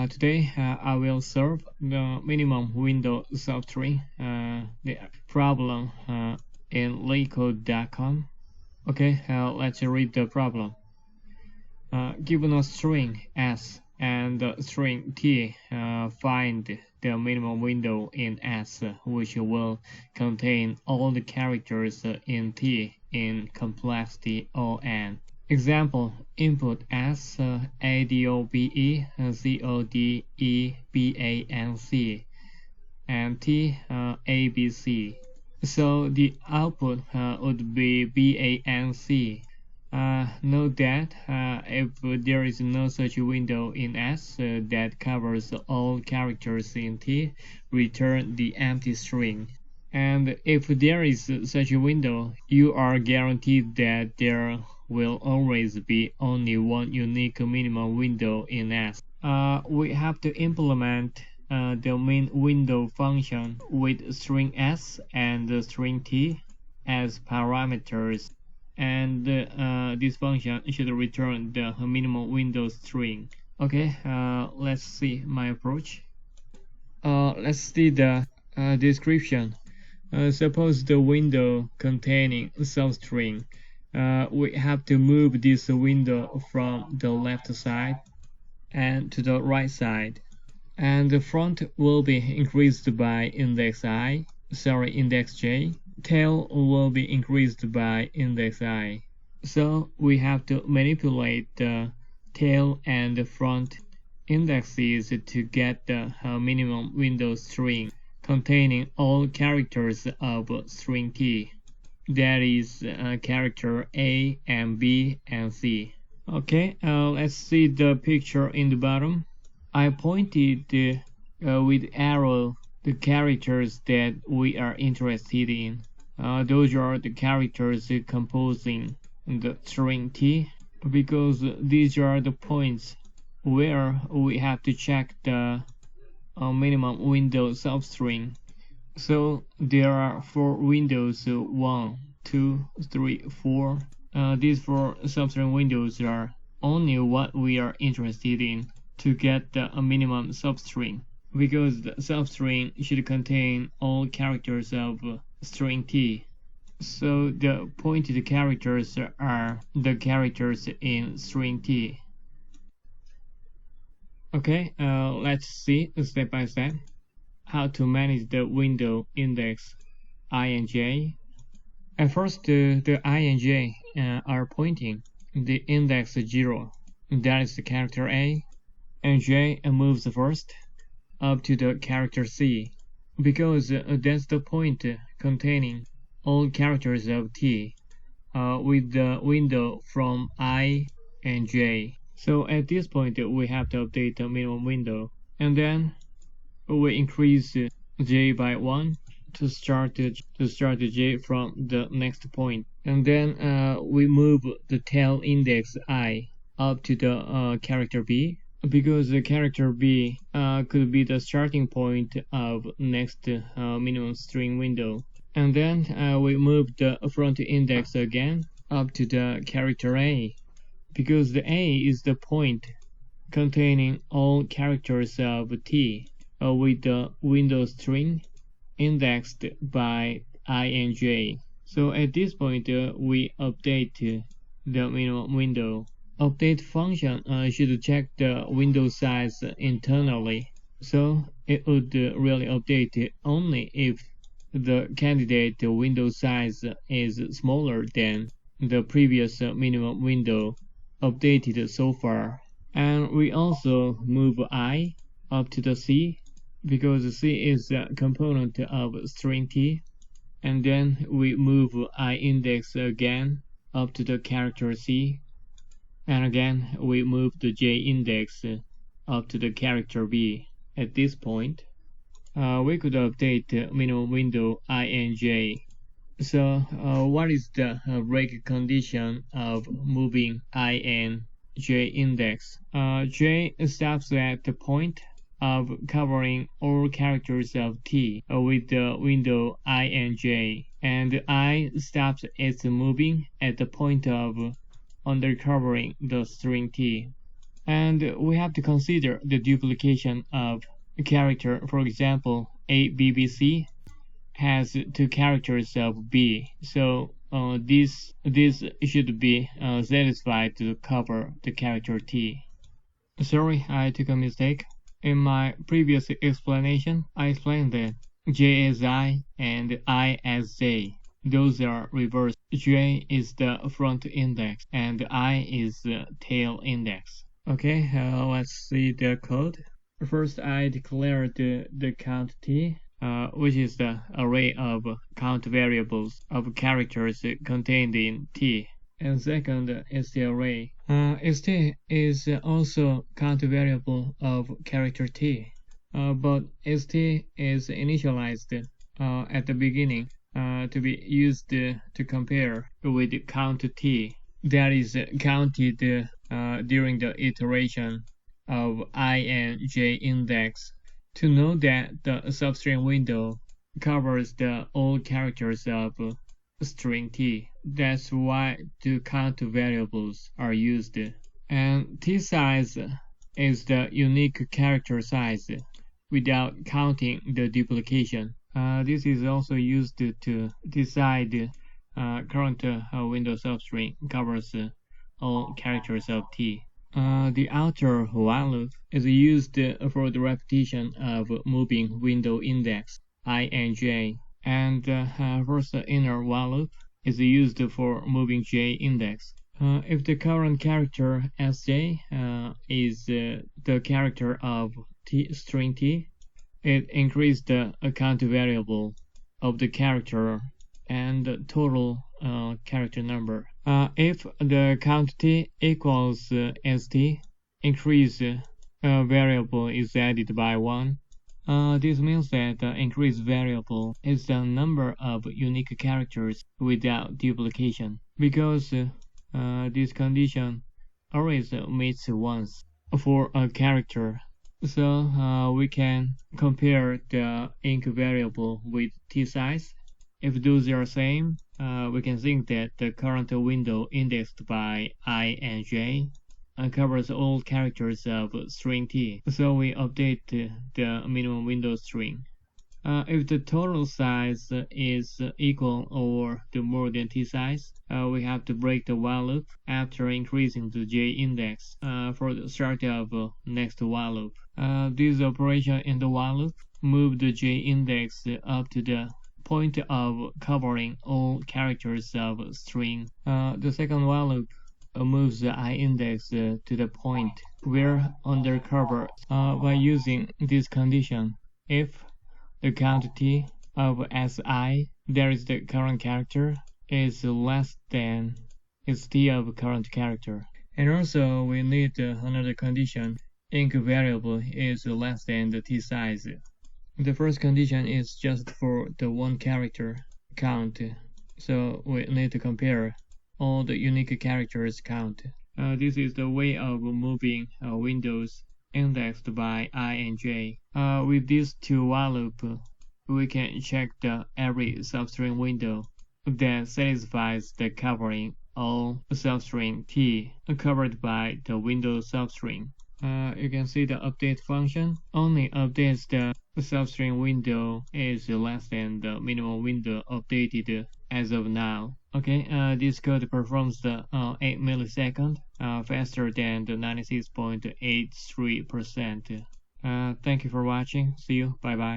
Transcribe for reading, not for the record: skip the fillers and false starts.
Today I will solve the minimum window substring the problem in LeetCode.com. Okay, let's read the problem. Given a string S and a string T, find the minimum window in S, which will contain all the characters in T in complexity O(n). Example: input S, ADOBE, CODE, BANC, and T, ABC. So the output would be BANC. Note that if there is no such window in S that covers all characters in T, return the empty string. And if there is such a window, you are guaranteed that there will always be only one unique minimum window in S. We have to implement the main window function with string S and string T as parameters, and this function should return the minimum window string. Okay, let's see my approach. Let's see the description. Suppose the window containing substring. We have to move this window from the left side and to the right side, and the front will be increased by index j. Tail will be increased by index I. So we have to manipulate the tail and the front indexes to get the minimum window string containing all characters of string T. That is character A and B and C. Okay, let's see the picture in the bottom. I pointed with arrow the characters that we are interested in. Those are the characters composing the string T, because these are the points where we have to check the minimum window substring. So there are 4 windows, 1, 2, 3, 4. These 4 substring windows are only what we are interested in to get the minimum substring, because the substring should contain all characters of string T. So the pointed characters are the characters in string T. Okay, let's see step by step how to manage the window index I and J. At first, the I and J are pointing the index 0, that is the character A, and J moves first up to the character C, because that's the point containing all characters of T, with the window from I and J. So at this point we have to update the minimum window, and then we increase J by 1 to start J from the next point, and then we move the tail index I up to the character B, because the character B could be the starting point of next minimum string window. And then we move the front index again up to the character A, because the A is the point containing all characters of T, with the window string indexed by I and J. So at this point we update the minimum window. Update function should check the window size internally, so it would really update only if the candidate window size is smaller than the previous minimum window updated so far. And we also move I up to the C, because C is a component of string T, and then we move I index again up to the character C, and again we move the J index up to the character B. At this point we could update the minimum window I and J. So what is the break condition of moving I and J index? J stops at the point of covering all characters of T with the window I and J, and I stops its moving at the point of undercovering the string T. And we have to consider the duplication of a character. For example, ABBC has two characters of B, so this should be satisfied to cover the character T. Sorry, I took a mistake. In my previous explanation, I explained that J as I and I as J. Those are reversed. J is the front index and I is the tail index. Okay, let's see the code. First, I declare the count T, which is the array of count variables of characters contained in T. And second is the array. St is also count variable of character T, but st is initialized at the beginning to be used to compare with count T that is counted during the iteration of I and j index. To know that the substring window covers all characters of string T. That's why two count variables are used. And T size is the unique character size without counting the duplication. This is also used to decide current window substring covers all characters of T. The outer while loop is used for the repetition of moving window index I and j, and first the inner while loop is used for moving j index. If the current character sj is the character of string T, it increases the count variable of the character and the total character number. If the count T equals st, increase variable is added by 1. This means that the increased variable is the number of unique characters without duplication, because this condition always meets once for a character. So we can compare the inc variable with T size. If those are same, we can think that the current window indexed by I and j covers all characters of string T, so we update the minimum window string. If the total size is equal or more than T size, we have to break the while loop after increasing the j index for the start of next while loop. This operation in the while loop move the j index up to the point of covering all characters of string. The second while loop moves the I index to the point where undercover by using this condition. If the count T of Si, there is the current character, is less than St of current character. And also we need another condition. Inc variable is less than the T size. The first condition is just for the one character count, so we need to compare all the unique characters count. This is the way of moving windows indexed by I and j. With these two while loop, we can check every substring window that satisfies the covering all substring T covered by the window substring. You can see the update function only updates the substring window is less than the minimum window updated as of now. Okay, this code performs the 8 millisecond faster than the 96.83%. Thank you for watching. See you. Bye bye.